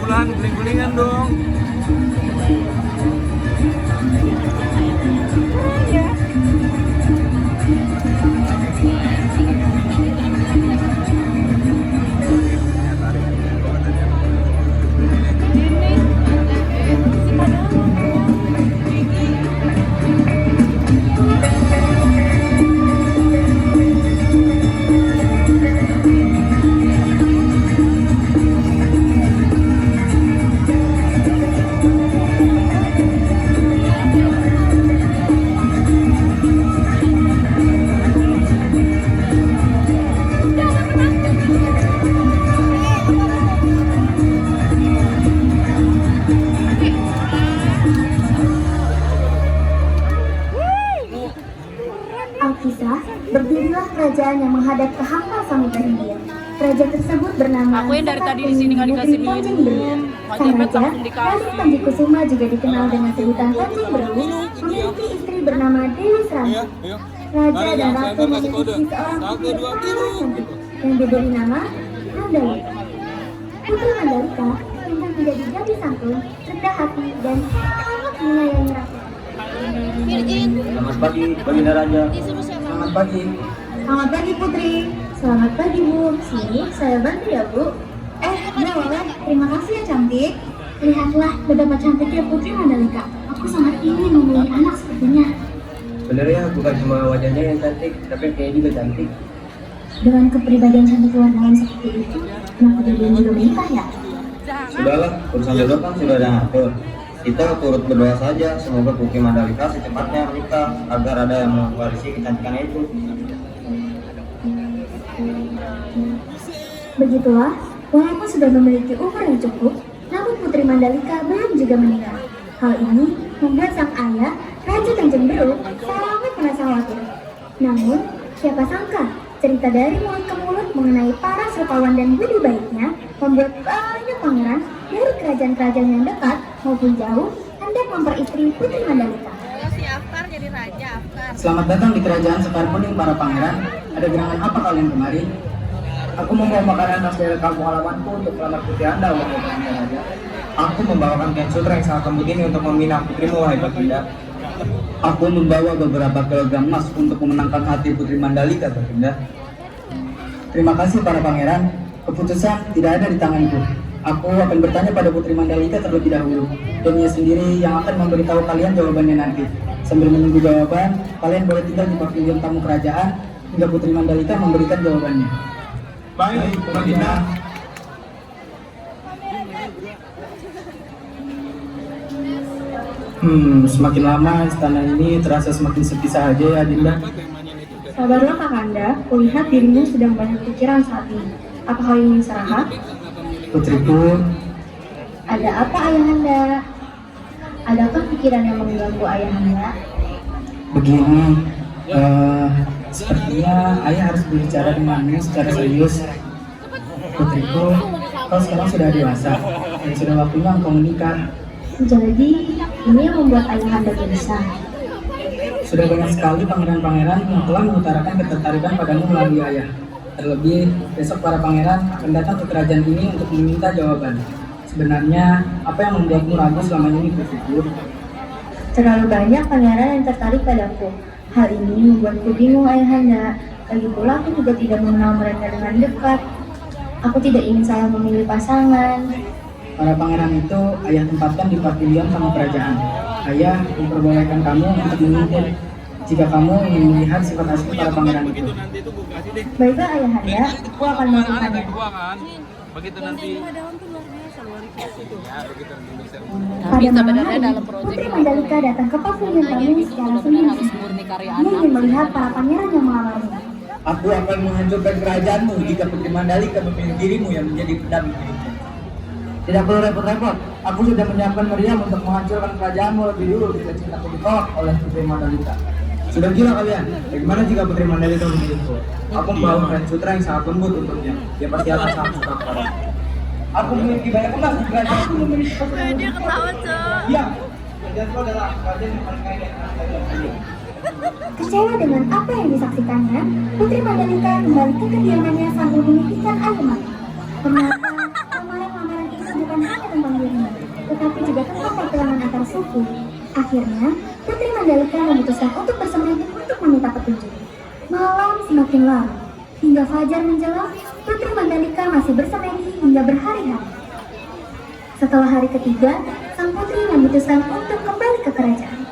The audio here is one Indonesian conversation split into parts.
Bulan guling-gulingan dong. Alkisah, berdirilah kerajaan yang menghadap ke hampa Samudra Hindia. Kerajaan tersebut bernama Aku yang dari tadi di sini nggak dikasih minum, nggak Sang nyepet raja, langsung dikasih. Raden Panji Kusuma juga dikenal dengan sebutan Tanjung Beru, memiliki istri bernama Dewi Srama. Raja dan ratu memiliki seorang putri yang sangat cantik yang diberi nama Mandalika. Putri Mandalika ingin menjadi gadis santun, rendah hati, dan sangat menyayangi rakyat. Selamat pagi, Baginda Raja. Selamat pagi. Selamat pagi Putri. Selamat pagi Bu. Sini saya bantu ya Bu. Boleh. Terima kasih ya cantik. Lihatlah betapa cantiknya Putri Mandalika. Aku sangat ingin memiliki anak sepertinya. Sebenarnya bukan cuma wajahnya yang cantik, tapi kayaknya juga cantik. Dengan kepribadian cantik wartawan seperti itu, kenapa dia belum juga menikah ya? Sudahlah, urusan jodoh kan sudah ada ngatur. Kita turut berdoa saja, semoga Putri Mandalika secepatnya menikah agar ada yang mewarisi kecantikannya itu. Begitulah, walaupun sudah memiliki umur yang cukup, namun Putri Mandalika belum juga menikah. Hal ini membuat sang ayah, Raja Tanjung Beru, sangat merasa khawatir. Namun, siapa sangka cerita dari mulut ke mulut mengenai para rupawan dan budi baiknya membuat banyak pangeran dari kerajaan-kerajaan yang dekat maupun jauh hendak memperistri Putri Mandalika. Si Afkar jadi raja, Afkar. Selamat datang di kerajaan Sekar Kuning para pangeran. Ada gerangan apa kalian kemari? Aku membawa makanan khas dari kampung halamanku untuk melamar putri Anda, wahai Baginda Raja. Aku membawakan kain sutra yang sangat lembut ini untuk meminang putrimu, wahai Baginda. Aku membawa beberapa kilogram emas untuk memenangkan hati Putri Mandalika, Baginda. Terima kasih para pangeran. Keputusan tidak ada di tanganku. Aku akan bertanya pada Putri Mandalika terlebih dahulu, dan ia sendiri yang akan memberitahu kalian jawabannya nanti. Sambil menunggu jawaban, kalian boleh tinggal di pavilion tamu kerajaan hingga Putri Mandalika memberikan jawabannya. Baik, Baginda. Semakin lama istana ini terasa semakin sepi saja ya, Dinda. Sabarlah Kakanda, kulihat dirimu sedang banyak pikiran saat ini. Apa kau ingin istirahat? Putriku, Ada apa Ayahanda? Adakah pikiran yang mengganggu Ayahanda? begini, sepertinya ayah harus berbicara denganmu secara serius. Putriku, kau sekarang sudah dewasa dan sudah waktunya engkau menikah. Jadi, ini yang membuat Ayahanda gelisah. Sudah banyak sekali pangeran-pangeran yang telah mengutarakan ketertarikan padamu melalui ayah. Terlebih, besok para pangeran akan datang ke kerajaan ini untuk meminta jawaban. Sebenarnya, apa yang membuatmu ragu selama ini, putriku? Terlalu banyak pangeran yang tertarik padaku. Hal ini membuatku bingung Ayahanda. Lagi pula aku juga tidak mengenal mereka dengan dekat. Aku tidak ingin salah memilih pasangan. Para pangeran itu ayah tempatkan di pavilion tamu kerajaan. Ayah memperbolehkan kamu untuk memimpin jika kamu ingin melihat sifat asli para pangeran itu. Baiklah Ayahanda, aku akan melakukannya. Begitu nanti. Tapi Pada malam sebenarnya hari, dalam proyek Putri Mandalika datang ke pavilion tamu secara sebenarnya harus sembunyi. murni karya Dia ingin melihat para pangeran yang melamarnya. Aku akan menghancurkan kerajaanmu jika Putri Mandalika memilih dirimu yang menjadi pendamping diriku. Tidak perlu repot-repot. Aku sudah menyiapkan meriam untuk menghancurkan kerajaanmu lebih dulu jika cintaku ditolak oleh Putri Mandalika. Sudah gila kalian? Bagaimana jika Putri Mandalika memilihku? Aku membawa kain sutra yang sangat lembut untuknya. Dia pasti akan sangat suka padaku. Aku memiliki banyak emas di kerajaan. Aku memiliki Dia ketawa, Cok. Ya, kerajaanku adalah kerajaan yang paling kaya dan kaya. Kecewa dengan apa yang disaksikannya, Putri Mandalika kembali ke kediamannya sambil memikirkan air mata. Ternyata lamaran-lamaran itu bukan hanya tentang tetapi juga tentang pertulangan antar suku. Akhirnya, Putri Mandalika memutuskan untuk bersembunyi untuk meminta petunjuk. Malam semakin larut. Hingga fajar menjelang, Putri Mandalika masih bersemedi hingga berhari-hari. Setelah hari ketiga, sang putri memutuskan untuk kembali ke kerajaan.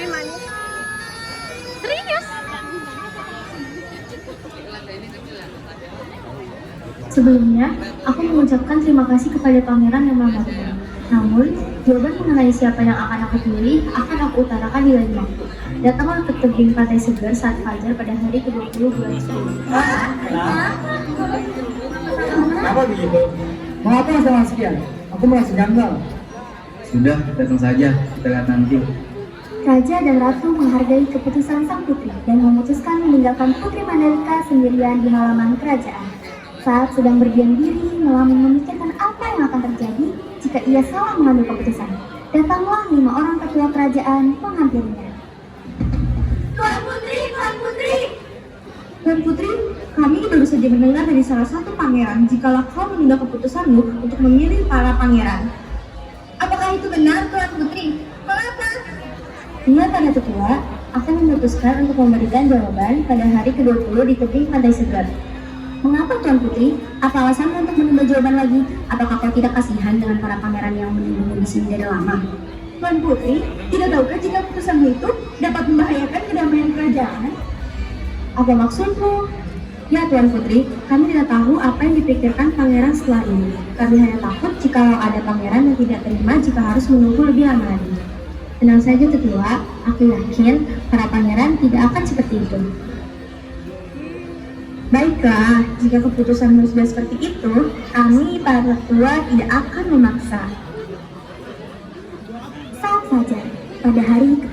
Tapi manis. Serius? Sebelumnya, aku mengucapkan terima kasih kepada pangeran yang melambatku. Namun, jawaban mengenai siapa yang akan aku pilih akan aku utarakan di lain waktu. Datanglah ke tebing pantai segar saat fajar pada hari ke-20 bulan 10. Kenapa begitu? Mengapa masalah sekian? Aku merasa janggal. Sudah, datang saja, kita lihat nanti. Raja dan Ratu menghargai keputusan sang putri dan memutuskan meninggalkan Putri Mandalika sendirian di halaman kerajaan. Saat sedang berdiam diri, memikirkan apa yang akan terjadi jika ia salah mengambil keputusan, datanglah 5 orang ketua kerajaan menghampirinya. Tuan Putri, Tuan Putri! Tuan Putri, kami baru saja mendengar dari salah satu pangeran jikalau kau menunda keputusanmu untuk memilih para pangeran. Apakah itu benar, Tuan Putri? Mengapa? Dia pada tetua akan memutuskan untuk memberikan jawaban pada hari ke-20 di tebing pantai segar. Mengapa Tuan Putri? Apa alasanmu untuk menunda jawaban lagi? Apakah kau tidak kasihan dengan para pangeran yang menunggu di sini dari lama? Tuan Putri, tidak tahukah jika keputusanmu itu dapat membahayakan kedamaian kerajaan? Apa maksudmu? Ya Tuan Putri, kami tidak tahu apa yang dipikirkan pangeran setelah ini. Kami hanya takut jika ada pangeran yang tidak terima jika harus menunggu lebih lama lagi. Tenang saja tetua, aku yakin para pangeran tidak akan seperti itu. Baiklah, jika keputusanmu sudah seperti itu, kami para tetua tidak akan memaksa. Saat fajar, pada hari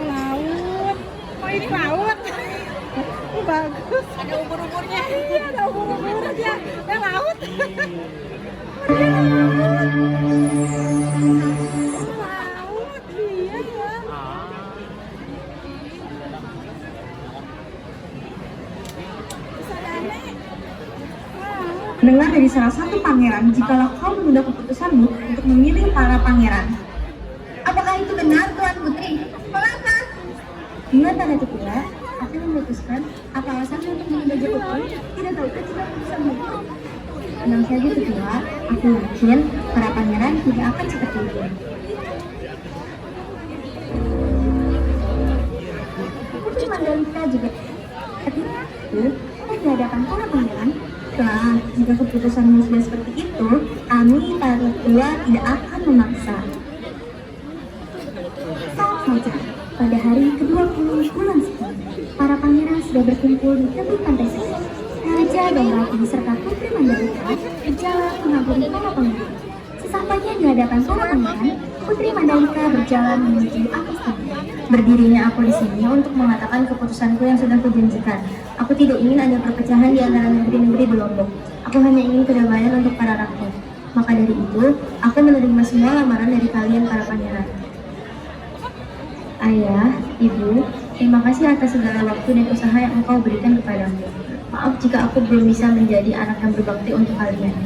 Laut. Oh ini laut. Oh, bagus. Ada ubur-uburnya. Iya, ada ubur-uburnya. Ada laut. Laut, iya ya. Bisa aneh. Dengar dari salah satu pangeran jikalau kau menunda keputusanmu untuk memilih para pangeran. Apakah itu benar, Tuan Putri? Mengapa? Dengan tanda tetua akan memutuskan apa alasannya untuk menunda jawaban. Tidak tahu jika keputusanmu itu. Tenang saja tetua, aku yakin para pangeran tidak akan seperti itu. Putri Mandalika juga ketika itu di hadapan para pangeran. Nah, jika keputusanmu sudah seperti itu, kami para tetua tidak akan memaksa. Saat fajar, Pada hari ke-20 bulan 10, para pangeran sudah berkumpul di tepi pantai selatan. Raja dan ratu beserta Putri Mandalika berjalan menghampiri para pangeran. Sesampainya di hadapan para pangeran, Putri Mandalika berjalan menuju atas tebing. Berdirinya aku di sini untuk mengatakan keputusanku yang sudah kujanjikan. Aku tidak ingin ada perpecahan di antara negeri-negeri di Lombok. Aku hanya ingin kedamaian untuk para rakyat. Maka dari itu, aku menerima semua lamaran dari kalian para pangeran. Ayah, Ibu, terima kasih atas segala waktu dan usaha yang engkau berikan kepadaku. Maaf jika aku belum bisa menjadi anak yang berbakti untuk kalian.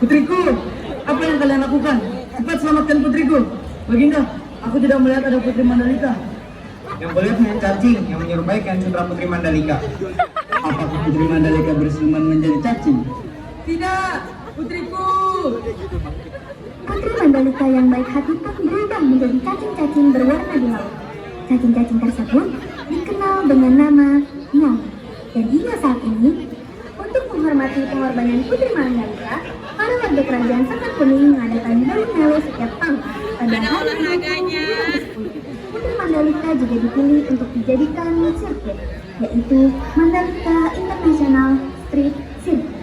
Putriku, apa yang kalian lakukan? Cepat selamatkan putriku. Baginda, aku tidak melihat ada Putri Mandalika. Yang kulihat hanya cacing yang menyerupai Kian Sutra Putri Mandalika. Apakah Putri Mandalika bersiluman menjadi cacing? Tidak, putriku. Putri Mandalika yang baik hati pun berubah menjadi cacing-cacing berwarna di laut. Cacing-cacing tersebut dikenal dengan nama Nyong. Dan hingga saat ini, untuk menghormati pengorbanan Putri Mandalika, para warga kerajaan Sekat Kuning mengadakan bali-mele setiap tahun. Pada hari ke-10, Putri Mandalika juga dipilih untuk dijadikan sirkuit, yaitu Mandalika International Street Circuit.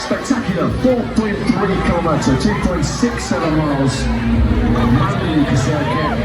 Spectacular 4.3 kilometer, 2.67 miles. Mandalika Circuit.